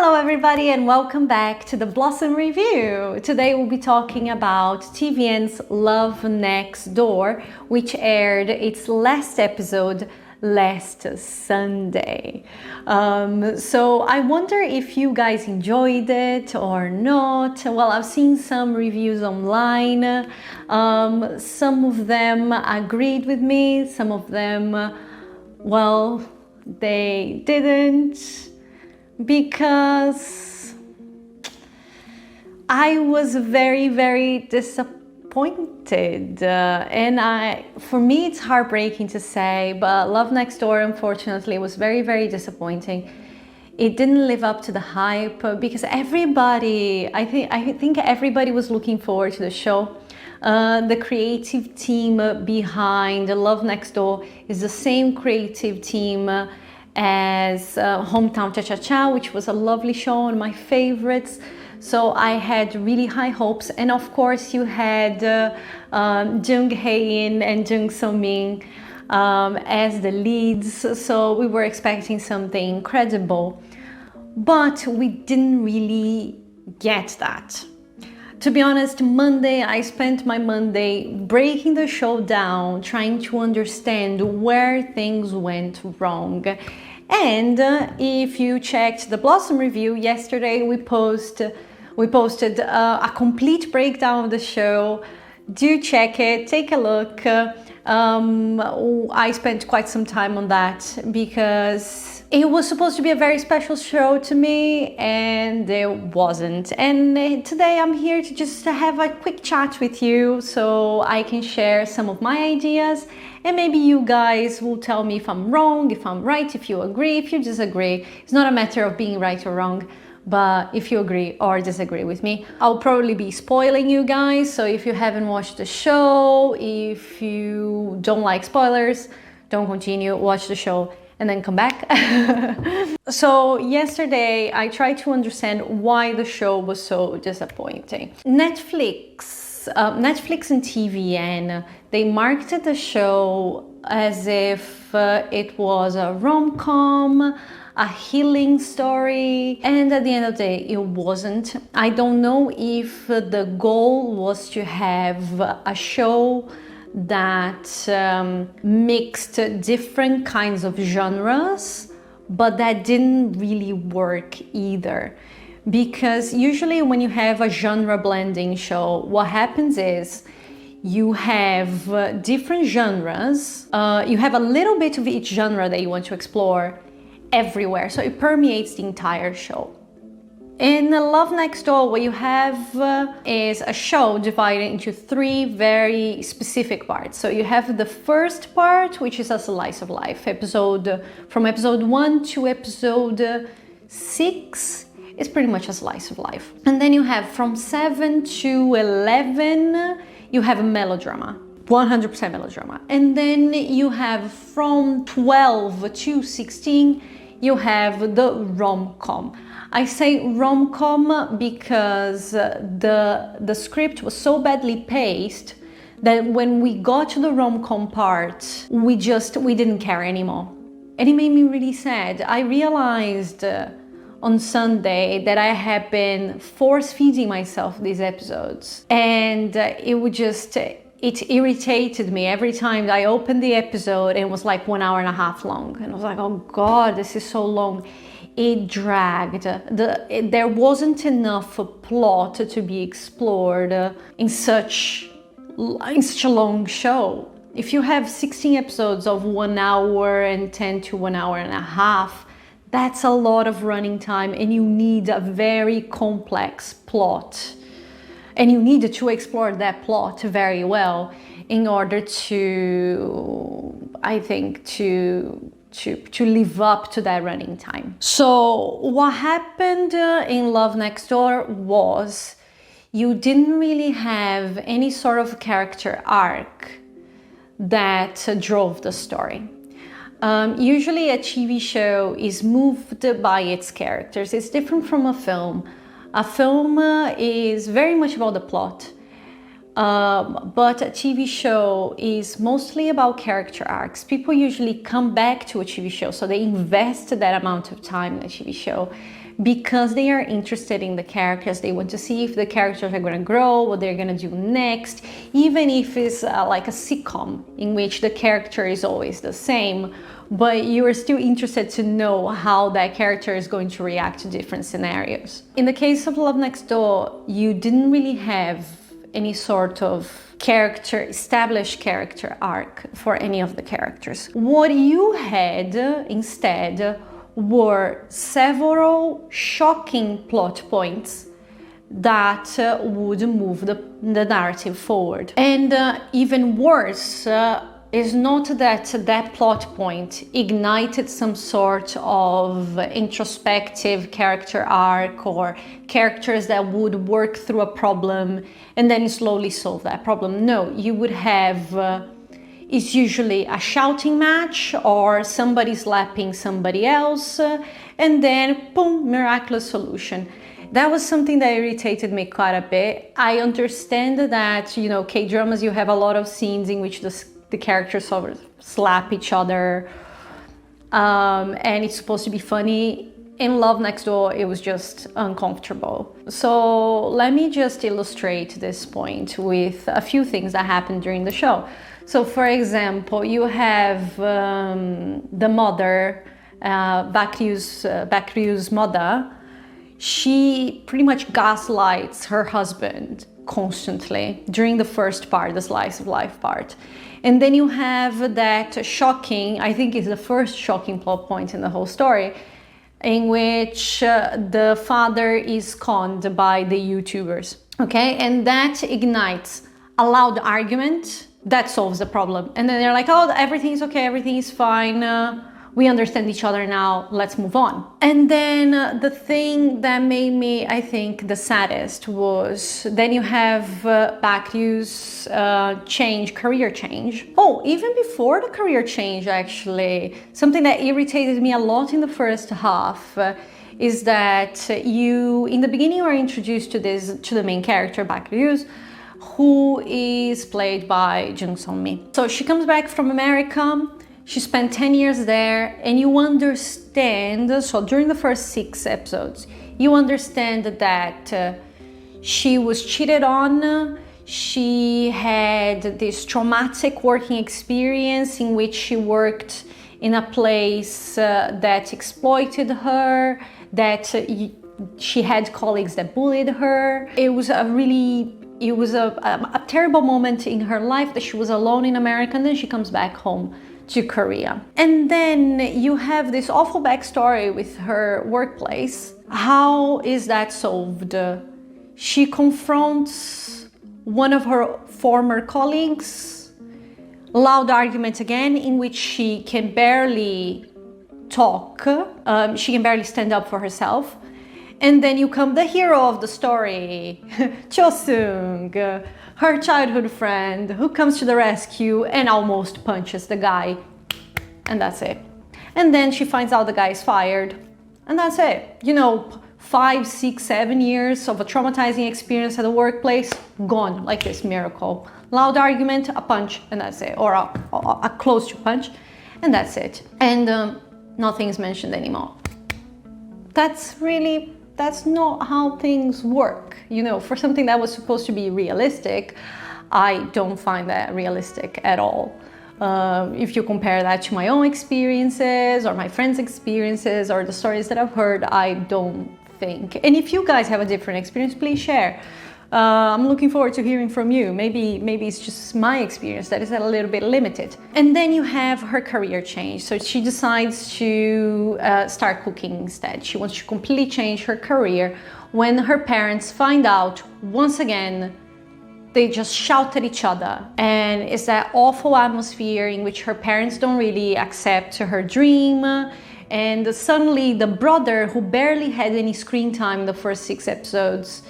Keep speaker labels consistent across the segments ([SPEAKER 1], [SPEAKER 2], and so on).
[SPEAKER 1] Hello everybody and welcome back to the Blossom Review. Today we'll be talking about TVN's Love Next Door, which aired its last episode last Sunday. So I wonder if you guys enjoyed it or not. Well, I've seen some reviews online. Some of them agreed with me, some of them, well, they didn't. Because I was very disappointed, and for me it's heartbreaking to say, but Love Next Door unfortunately was very disappointing. It didn't live up to the hype because everybody, I think everybody was looking forward to the show. The creative team behind Love Next Door is the same creative team as Hometown Cha-Cha-Cha, which was a lovely show and my favorites. So I had really high hopes, and of course you had Jung Hae-in and Jung So-min as the leads, so we were expecting something incredible, but we didn't really get that. To be honest, Monday, I spent my Monday breaking the show down, trying to understand where things went wrong. And if you checked the Blossom Review yesterday, we posted a complete breakdown of the show. Do check it, take a look. I spent quite some time on that because it was supposed to be a very special show to me, and it wasn't. And today I'm here to just have a quick chat with you so I can share some of my ideas, and maybe you guys will tell me if I'm wrong, if I'm right, if you agree, if you disagree. It's not a matter of being right or wrong, but if you agree or disagree with me. I'll probably be spoiling you guys, so if you haven't watched the show, if you don't like spoilers, don't continue, watch the show and then come back. So yesterday I tried to understand why the show was so disappointing. Netflix and TVN, they marketed the show as if it was a rom-com, a healing story, and at the end of the day it wasn't. I don't know if the goal was to have a show that mixed different kinds of genres, but that didn't really work either. Because usually when you have a genre blending show, what happens is you have different genres, you have a little bit of each genre that you want to explore everywhere, so it permeates the entire show. In Love Next Door, what you have is a show divided into three very specific parts. So you have the first part, which is a slice of life. From episode 1 to episode 6 is pretty much a slice of life. And then you have from 7 to 11, you have a melodrama. 100% melodrama. And then you have from 12 to 16, you have the rom-com. I say rom-com because the script was so badly paced that when we got to the rom-com part, we didn't care anymore. And it made me really sad. I realized on Sunday that I had been force-feeding myself these episodes, and it irritated me every time that I opened the episode and it was like 1 hour and a half long. And I was like, oh God, this is so long. It dragged. There wasn't enough plot to be explored in such a long show. If you have 16 episodes of 1 hour and 10 to 1 hour and a half, that's a lot of running time, and you need a very complex plot. And you need to explore that plot very well in order to, I think, to live up to that running time. So what happened in Love Next Door was you didn't really have any sort of character arc that drove the story. Usually a TV show is moved by its characters. It's different from a film. A film is very much about the plot, but a TV show is mostly about character arcs. People usually come back to a TV show, so they invest that amount of time in a TV show because they are interested in the characters. They want to see if the characters are going to grow, what they're going to do next, even if it's like a sitcom in which the character is always the same, but you are still interested to know how that character is going to react to different scenarios. In the case of Love Next Door, you didn't really have any sort of established character arc for any of the characters. What you had instead were several shocking plot points that would move the narrative forward. And even worse, is not that that plot point ignited some sort of introspective character arc or characters that would work through a problem and then slowly solve that problem. No, you would have it's usually a shouting match or somebody slapping somebody else and then boom, miraculous solution. That was something that irritated me quite a bit. I understand that, you know, K-dramas, you have a lot of scenes in which the characters sort of slap each other and it's supposed to be funny. In Love Next Door, it was just uncomfortable. So let me just illustrate this point with a few things that happened during the show. So for example, you have the mother, Bakryu's mother. She pretty much gaslights her husband constantly during the first part, the slice of life part. And then you have that shocking, I think it's the first shocking plot point in the whole story, in which the father is conned by the YouTubers, okay? And that ignites a loud argument that solves the problem. And then they're like, oh, everything's okay, everything is fine, we understand each other now, let's move on. And then the thing that made me, I think, the saddest was then you have Bakryu's career change. Oh, even before the career change, actually, something that irritated me a lot in the first half is that you, in the beginning, were introduced to the main character, Bakryu's, who is played by Jung Sung-mi. So she comes back from America. She spent 10 years there, and you understand, so during the first 6 episodes, you understand that she was cheated on, she had this traumatic working experience in which she worked in a place that exploited her, that she had colleagues that bullied her. It was a terrible moment in her life that she was alone in America, and then she comes back home to Korea. And then you have this awful backstory with her workplace. How is that solved? She confronts one of her former colleagues, loud argument again, in which she can barely talk, she can barely stand up for herself. And then you come the hero of the story, Cho-sung, her childhood friend, who comes to the rescue and almost punches the guy. And that's it. And then she finds out the guy is fired. And that's it. You know, 5, 6, 7 years of a traumatizing experience at the workplace, gone like this miracle. Loud argument, a punch, and that's it. Or a close to punch, and that's it. And nothing is mentioned anymore. That's not how things work. You know, for something that was supposed to be realistic, I don't find that realistic at all. If you compare that to my own experiences or my friends' experiences or the stories that I've heard, I don't think. And if you guys have a different experience, please share. I'm looking forward to hearing from you. Maybe it's just my experience that is a little bit limited. And then you have her career change. So she decides to start cooking instead. She wants to completely change her career when her parents find out once again they just shout at each other. And it's that awful atmosphere in which her parents don't really accept her dream. And suddenly the brother, who barely had any screen time in the first 6 episodes,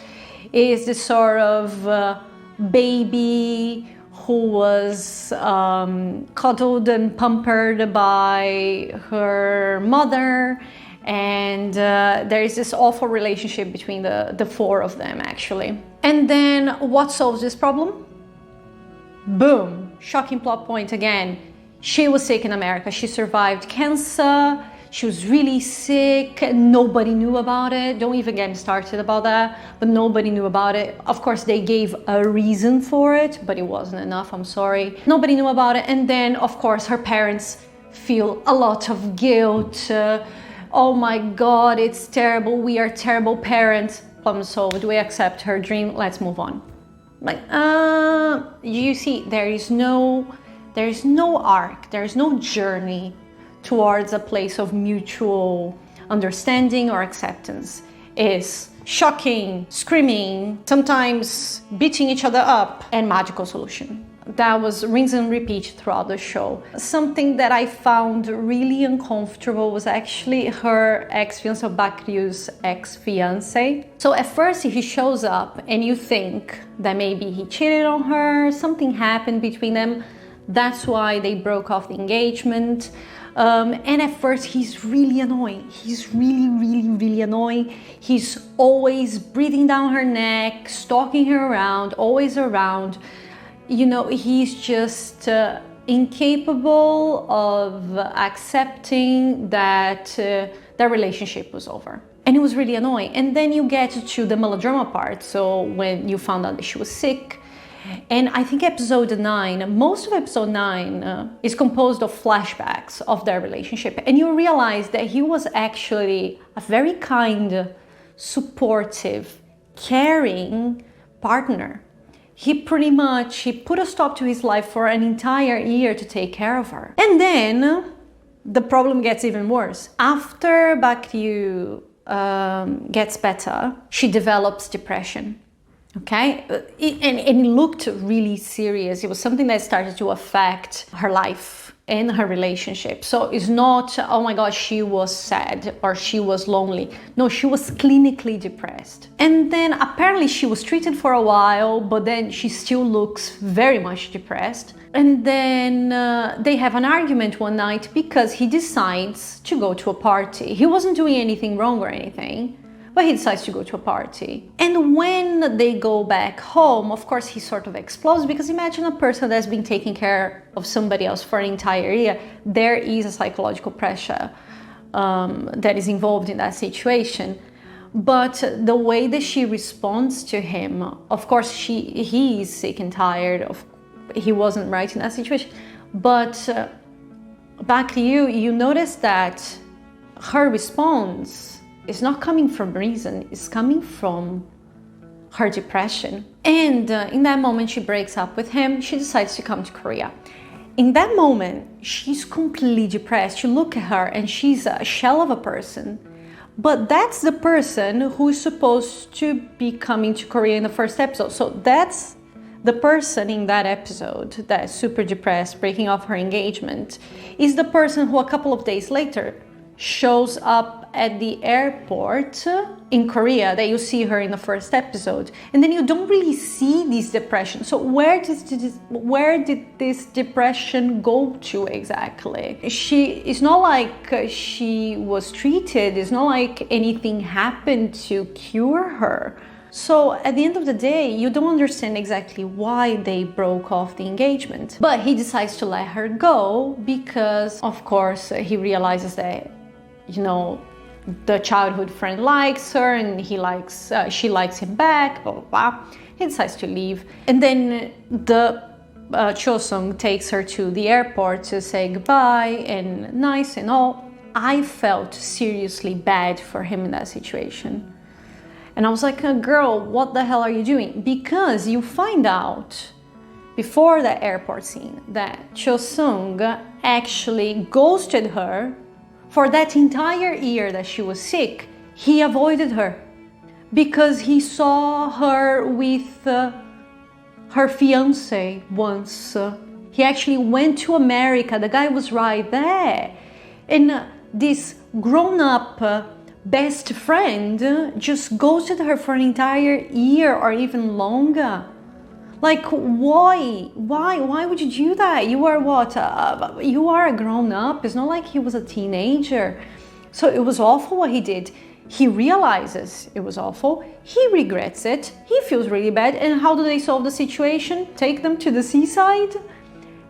[SPEAKER 1] is this sort of baby who was cuddled and pampered by her mother. And there is this awful relationship between the 4 of them, actually. And then what solves this problem? Boom! Shocking plot point again. She was sick in America. She survived cancer. She was really sick. Nobody knew about it. Don't even get me started about that. But nobody knew about it. Of course, they gave a reason for it, but it wasn't enough. I'm sorry. Nobody knew about it. And then, of course, her parents feel a lot of guilt. Oh my God, it's terrible. We are terrible parents. Problem solved. We accept her dream. Let's move on. Like, you see, there is no arc. There is no journey towards a place of mutual understanding or acceptance. Is shocking, screaming, sometimes beating each other up, and magical solution. That was rinse and repeat throughout the show. Something that I found really uncomfortable was actually her ex-fiance, Bakryu's ex-fiance. So at first he shows up and you think that maybe he cheated on her, something happened between them. That's why they broke off the engagement. And at first he's really annoying. He's really annoying. He's always breathing down her neck, stalking her around, always around. You know, he's just incapable of accepting that their relationship was over. And it was really annoying. And then you get to the melodrama part. So when you found out that she was sick, and I think episode 9, most of episode 9 is composed of flashbacks of their relationship. And you realize that he was actually a very kind, supportive, caring partner. He put a stop to his life for an entire year to take care of her. And then the problem gets even worse. After Bakryu gets better, she develops depression. Okay, and it looked really serious. It was something that started to affect her life and her relationship. So it's not, oh my God, she was sad or she was lonely. No, she was clinically depressed. And then apparently she was treated for a while, but then she still looks very much depressed. And then they have an argument one night because he decides to go to a party. He wasn't doing anything wrong or anything, but he decides to go to a party. And when they go back home, of course, he sort of explodes, because imagine a person that's been taking care of somebody else for an entire year. There is a psychological pressure that is involved in that situation. But the way that she responds to him, of course, he is sick and tired of, he wasn't right in that situation. But Bakryu, you notice that her response is not coming from reason, it's coming from her depression. And in that moment, she breaks up with him. She decides to come to Korea. In that moment, she's completely depressed. You look at her and she's a shell of a person. But that's the person who is supposed to be coming to Korea in the first episode. So that's the person in that episode that is super depressed, breaking off her engagement, is the person who a couple of days later shows up at the airport in Korea, that you see her in the first episode. And then you don't really see this depression. So where did this depression go to exactly? It's not like she was treated. It's not like anything happened to cure her. So at the end of the day, you don't understand exactly why they broke off the engagement. But he decides to let her go because, of course, he realizes that, you know, the childhood friend likes her and she likes him back, blah, blah, blah. He decides to leave. And then the Cho-sung takes her to the airport to say goodbye and nice and all. I felt seriously bad for him in that situation. And I was like, girl, what the hell are you doing? Because you find out before that airport scene that Cho-sung actually ghosted her. For that entire year that she was sick, he avoided her because he saw her with her fiance once. He actually went to America. The guy was right there. And this grown-up best friend just ghosted her for an entire year or even longer. Like, why would you do that? You are what? You are a grown-up. It's not like he was a teenager. So it was awful what he did. He realizes it was awful. He regrets it. He feels really bad. And how do they solve the situation? Take them to the seaside?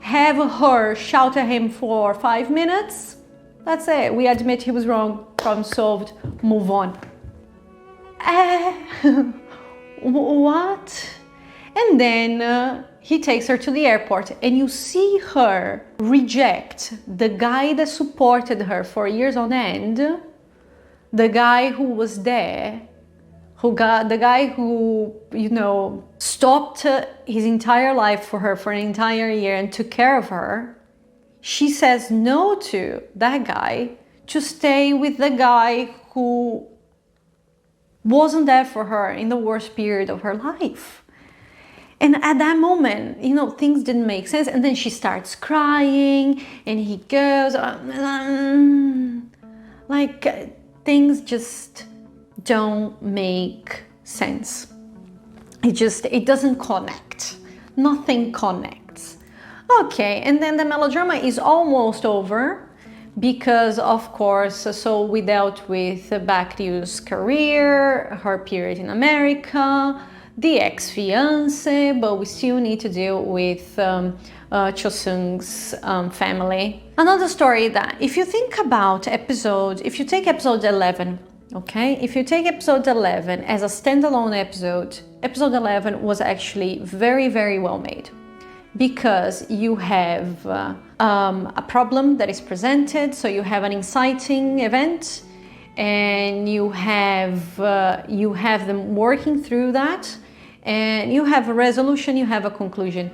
[SPEAKER 1] Have her shout at him for 5 minutes? That's it. We admit he was wrong. Problem solved. Move on. What? And then he takes her to the airport, and you see her reject the guy that supported her for years on end, the guy who was there, the guy who, you know, stopped his entire life for her for an entire year and took care of her. She says no to that guy to stay with the guy who wasn't there for her in the worst period of her life. And at that moment, you know, things didn't make sense. And then she starts crying, and he goes, like, things just don't make sense. It doesn't connect. Nothing connects. Okay, and then the melodrama is almost over because, of course, so we dealt with Baekryu's career, her period in America, the ex-fiance, but we still need to deal with Cho-seung's family. Another story that, if you think about if you take episode 11, okay, if you take episode 11 as a standalone episode, episode 11 was actually very, very well made, because you have a problem that is presented, so you have an inciting event, and you have them working through that, and you have a resolution, you have a conclusion.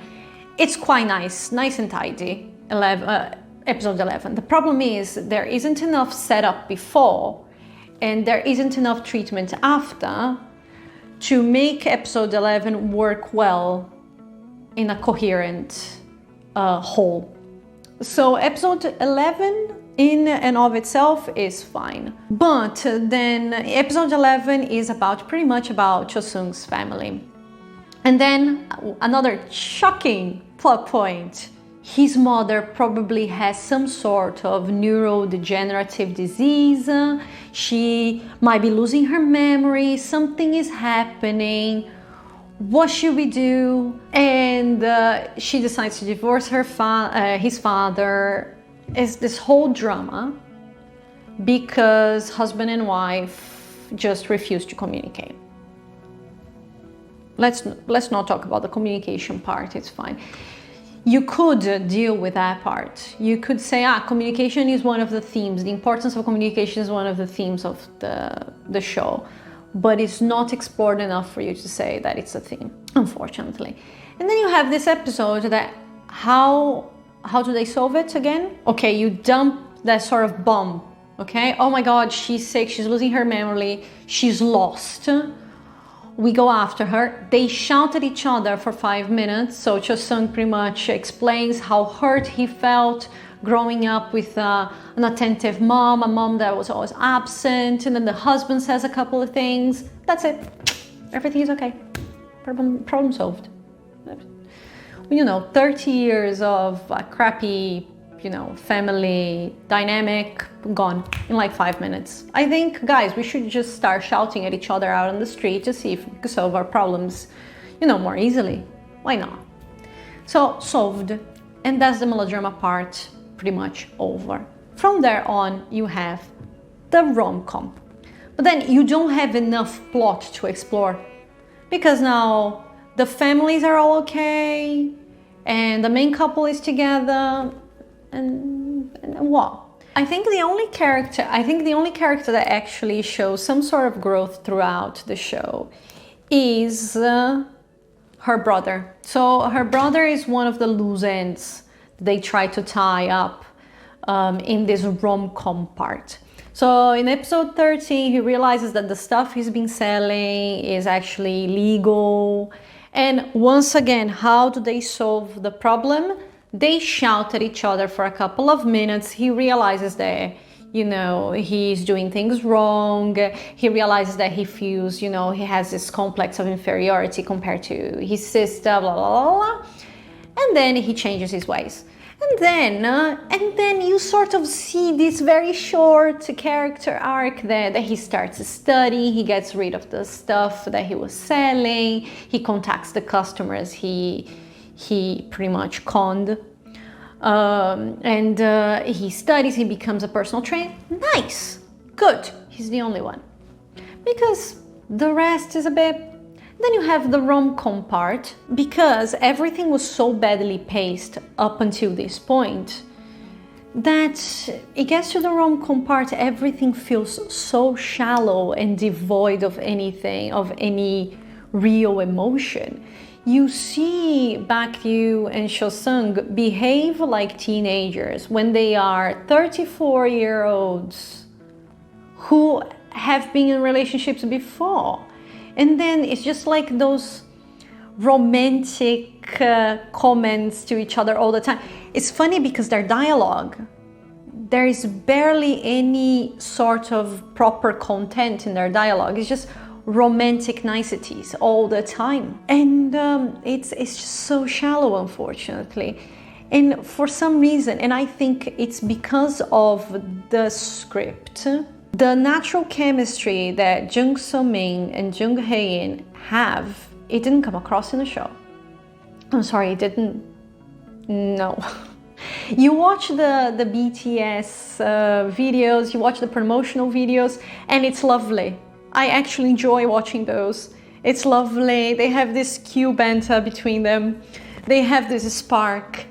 [SPEAKER 1] It's quite nice and tidy. Episode 11. The problem is there isn't enough setup before, and there isn't enough treatment after to make episode 11 work well in a coherent whole. So episode 11 in and of itself is fine, but then episode 11 is pretty much about Cho-seung's family. And then another shocking plot point: his mother probably has some sort of neurodegenerative disease. She might be losing her memory. Something is happening. What should we do? And she decides to divorce his father. It's this whole drama because husband and wife just refuse to communicate. Let's not talk about the communication part. It's fine. You could deal with that part. You could say, communication is one of the themes. The importance of communication is one of the themes of the show. But it's not explored enough for you to say that it's a theme, unfortunately. And then you have this episode that, how do they solve it again? Okay, you dump that sort of bomb, okay? Oh my God, she's sick, she's losing her memory, she's lost. We go after her. They shout at each other for 5 minutes. So Cho-seung pretty much explains how hurt he felt growing up with an attentive mom, a mom that was always absent. And then the husband says a couple of things. That's it. Everything is okay. Problem solved. 30 years of a crappy, family dynamic gone in like 5 minutes. I think, guys, we should just start shouting at each other out on the street to see if we can solve our problems, more easily. Why not? So, solved. And that's the melodrama part pretty much over. From there on, you have the rom-com. But then you don't have enough plot to explore, because now the families are all okay, and the main couple is together, and what? I think the only character that actually shows some sort of growth throughout the show is her brother. So her brother is one of the loose ends they try to tie up in this rom-com part. So in episode 13, he realizes that the stuff he's been selling is actually legal. And once again, how do they solve the problem? They shout at each other for a couple of minutes. He realizes that, he's doing things wrong. He realizes that he feels, he has this complex of inferiority compared to his sister, blah, blah, blah, blah. And then he changes his ways. And then you sort of see this very short character arc there that he starts to study. He gets rid of the stuff that he was selling. He contacts the customers he pretty much conned. And he studies, he becomes a personal trainer. Nice, good, he's the only one. Because the rest is a bit... Then you have the rom-com part, because everything was so badly paced up until this point that it gets to the rom-com part, everything feels so shallow and devoid of anything, of any real emotion. You see Baekgyu and Seo-sung behave like teenagers when they are 34-year-olds who have been in relationships before. And then it's just like those romantic comments to each other all the time. It's funny because their dialogue, there is barely any sort of proper content in their dialogue. It's just romantic niceties all the time. And it's just so shallow, unfortunately. And for some reason, and I think it's because of the script, the natural chemistry that Jung So-min and Jung Hae-in have, it didn't come across in the show. I'm sorry, it didn't. No. You watch the BTS videos, you watch the promotional videos, and it's lovely. I actually enjoy watching those. It's lovely. They have this cute banter between them. They have this spark,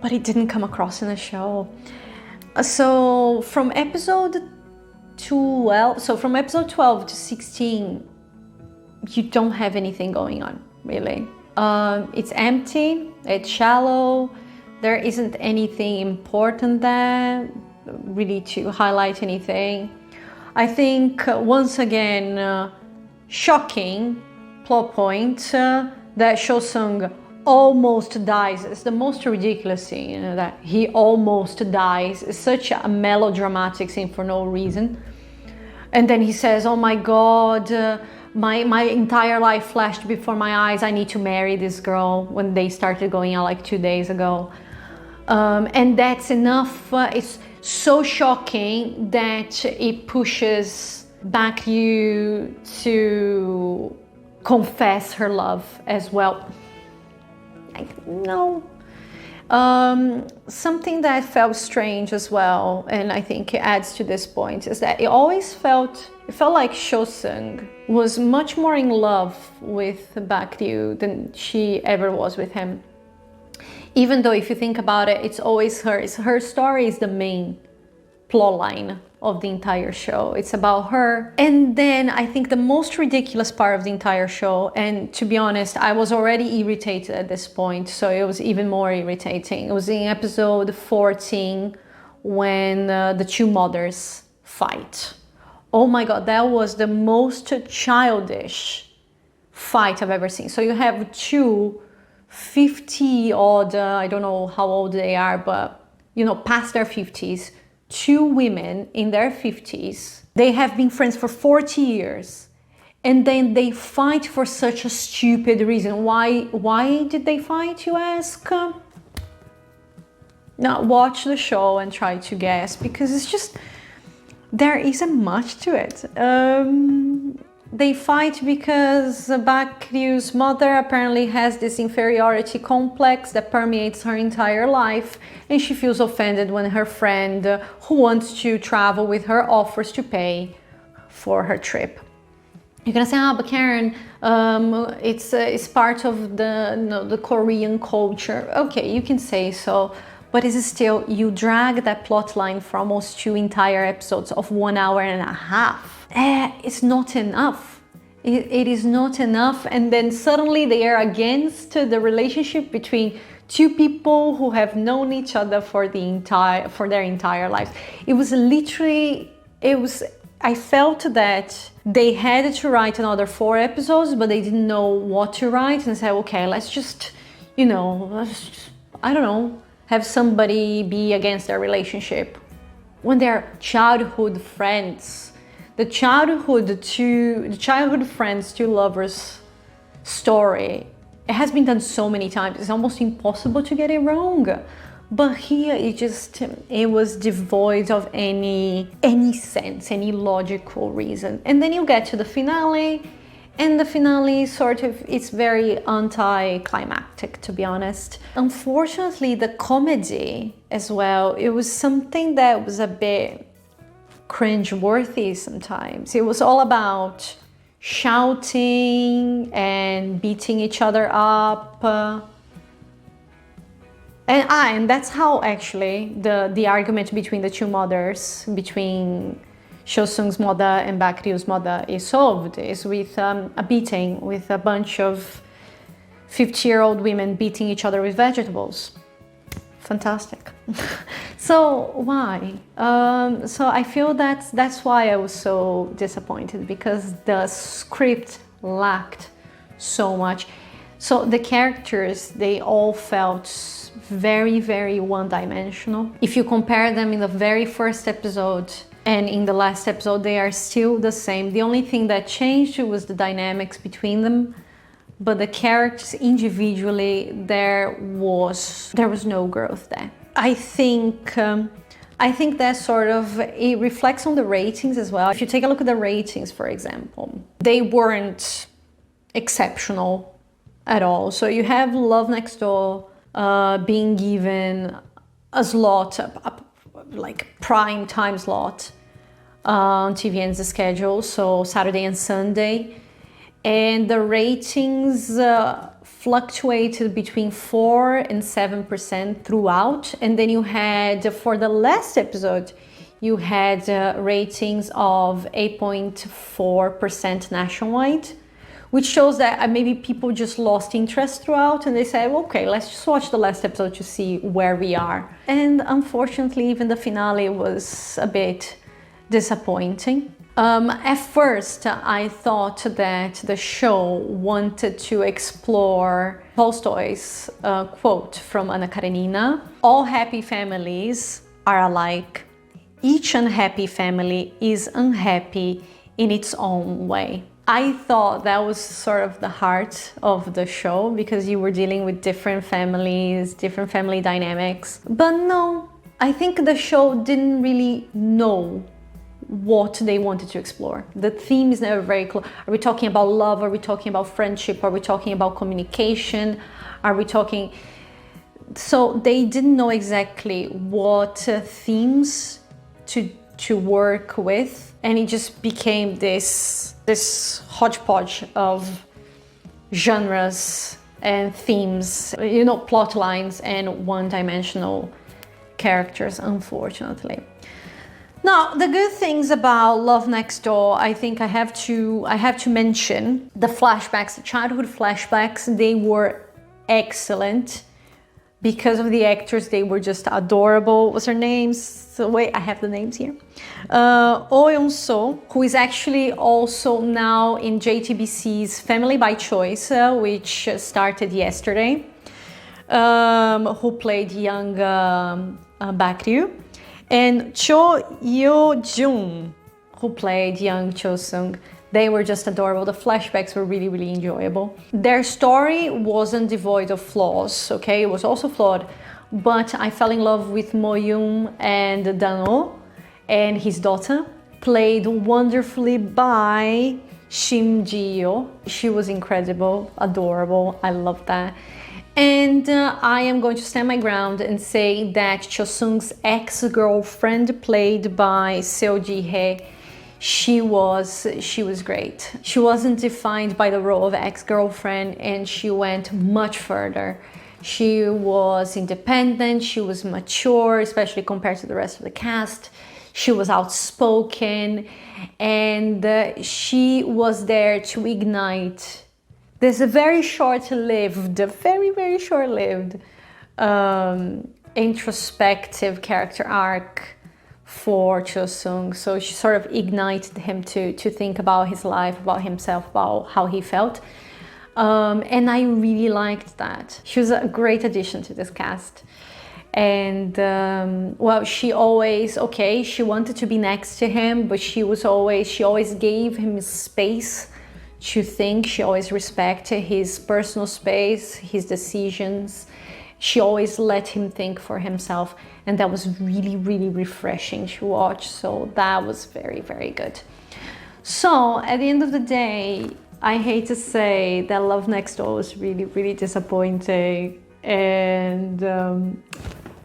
[SPEAKER 1] but it didn't come across in the show. So from episode 12 to 16, you don't have anything going on, really. It's empty, it's shallow, there isn't anything important there, really, to highlight anything. I think, once again, shocking plot point that Seo-sung almost dies. It's the most ridiculous scene, that he almost dies. It's such a melodramatic scene for no reason. And then he says, oh my God, my entire life flashed before my eyes. I need to marry this girl, when they started going out like 2 days ago. And that's enough. It's so shocking that it pushes Baekgyu to confess her love as well. Like, no. Something that felt strange as well, and I think it adds to this point, is that it felt like Seo-sung was much more in love with Baekgyu than she ever was with him. Even though, if you think about it, it's always her story is the main plot line of the entire show. It's about her. And then I think the most ridiculous part of the entire show, and to be honest, I was already irritated at this point, so it was even more irritating. It was in episode 14 when the two mothers fight. Oh my God, that was the most childish fight I've ever seen. So you have two 50-odd, I don't know how old they are, but, you know, past their 50s, two women in their 50s. They have been friends for 40 years. And then they fight for such a stupid reason. Why did they fight, you ask? Now watch the show and try to guess, because it's just, there isn't much to it. They fight because Baekgyu's mother apparently has this inferiority complex that permeates her entire life, and she feels offended when her friend who wants to travel with her offers to pay for her trip. You're gonna say, but Karen, it's part of the Korean culture. Okay, you can say so, but it's still, you drag that plot line for almost 2 entire episodes of 1 hour and a half. It's not enough. It is not enough. And then suddenly they are against the relationship between two people who have known each other for their entire lives. It was literally, I felt that they had to write another 4 episodes, but they didn't know what to write, and said, okay, let's just, I don't know, have somebody be against their relationship. When they're childhood friends. The childhood friends, two lovers story, it has been done so many times, it's almost impossible to get it wrong. But here it was devoid of any sense, any logical reason. And then you get to the finale And the finale sort of, it's very anticlimactic, to be honest. Unfortunately, the comedy as well, it was something that was a bit cringe-worthy sometimes. It was all about shouting and beating each other up. And that's how actually the argument between the two mothers, between Cho-sung's mother and Bakryu's mother, is solved, is with a beating, with a bunch of 50-year-old women beating each other with vegetables. Fantastic. So why? So I feel that's why I was so disappointed, because the script lacked so much. So the characters, they all felt very, very one-dimensional. If you compare them in the very first episode and in the last episode, they are still the same. The only thing that changed was the dynamics between them, but the characters individually, there was no growth there. I think that sort of, it reflects on the ratings as well. If you take a look at the ratings, for example, they weren't exceptional at all. So you have Love Next Door being given a slot, like prime time slot on TVN's schedule, so Saturday and Sunday, and the ratings fluctuated between 4 and 7% throughout. And then you had, for the last episode, you had ratings of 8.4% nationwide, which shows that maybe people just lost interest throughout, and they said, well, okay, let's just watch the last episode to see where we are. And unfortunately, even the finale was a bit disappointing. At first, I thought that the show wanted to explore Tolstoy's quote from Anna Karenina: all happy families are alike. Each unhappy family is unhappy in its own way. I thought that was sort of the heart of the show, because you were dealing with different families, different family dynamics. But no, I think the show didn't really know what they wanted to explore. The theme is never very clear. Are we talking about love? Are we talking about friendship? Are we talking about communication? Are we talking... So they didn't know exactly what themes to work with, and it just became this hodgepodge of genres and themes, you know, plot lines and one-dimensional characters, unfortunately. Now, the good things about Love Next Door, I think I have to mention the flashbacks, the childhood flashbacks. They were excellent. Because of the actors, they were just adorable. What's her name? So wait, I have the names here. Oh Yeon-so, who is actually also now in JTBC's Family by Choice, which started yesterday, who played young Bakryu, and Cho Yo-jung, who played young Cho-sung. They were just adorable. The flashbacks were really, really enjoyable. Their story wasn't devoid of flaws, okay? It was also flawed, but I fell in love with Mo-yoon and Dan-oh, and his daughter, played wonderfully by Shim Ji-yo. She was incredible, adorable. I love that. And I am going to stand my ground and say that Cho-sung's ex-girlfriend, played by Seo Ji-hye, she was great. She wasn't defined by the role of ex-girlfriend, and she went much further. She was independent, she was mature, especially compared to the rest of the cast. She was outspoken, and she was there to ignite this very short-lived, very short-lived introspective character arc for Cho-sung. So she sort of ignited him to think about his life, about himself, about how he felt. And I really liked that. She was a great addition to this cast. And well, she always, okay, she wanted to be next to him, but she always gave him space to think. She always respected his personal space, his decisions. She always let him think for himself, and that was really, really refreshing to watch. So that was very, very good. So at the end of the day, I hate to say that Love Next Door was really, really disappointing. And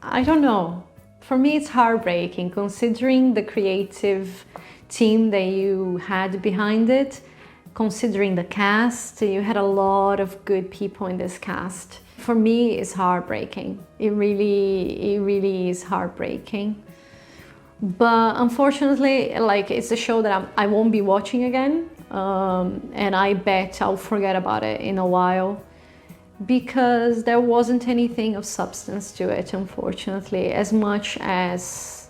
[SPEAKER 1] I don't know. For me, it's heartbreaking considering the creative team that you had behind it, considering the cast. You had a lot of good people in this cast. For me, it's heartbreaking. It really is heartbreaking. But unfortunately, like, it's a show that I won't be watching again, and I bet I'll forget about it in a while, because there wasn't anything of substance to it, unfortunately, as much as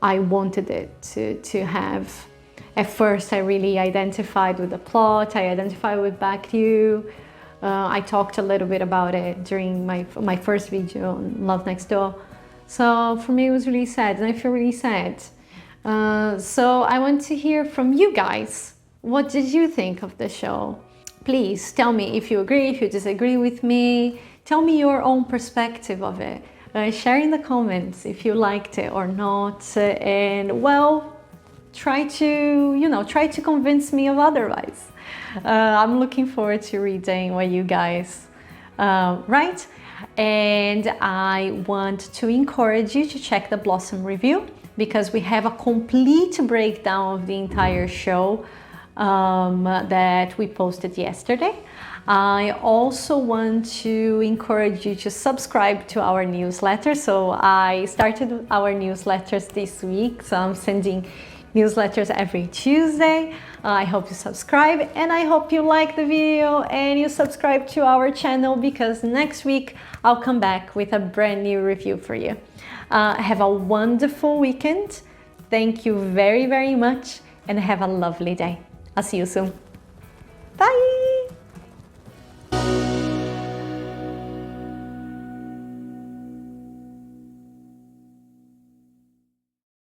[SPEAKER 1] I wanted it to have. At first, I really identified with the plot, I identified with Baekgyu. I talked a little bit about it during my first video on Love Next Door. So for me, it was really sad, and I feel really sad. So I want to hear from you guys. What did you think of the show? Please tell me if you agree, if you disagree with me. Tell me your own perspective of it. Share in the comments if you liked it or not. And well, try to convince me of otherwise. I'm looking forward to reading what you guys write. And I want to encourage you to check the Blossom review, because we have a complete breakdown of the entire show that we posted yesterday. I also want to encourage you to subscribe to our newsletter. So I started our newsletters this week, so I'm sending newsletters every Tuesday. I hope you subscribe, and I hope you like the video and you subscribe to our channel, because next week I'll come back with a brand new review for you. Have a wonderful weekend. Thank you very, very much, and have a lovely day. I'll see you soon. Bye!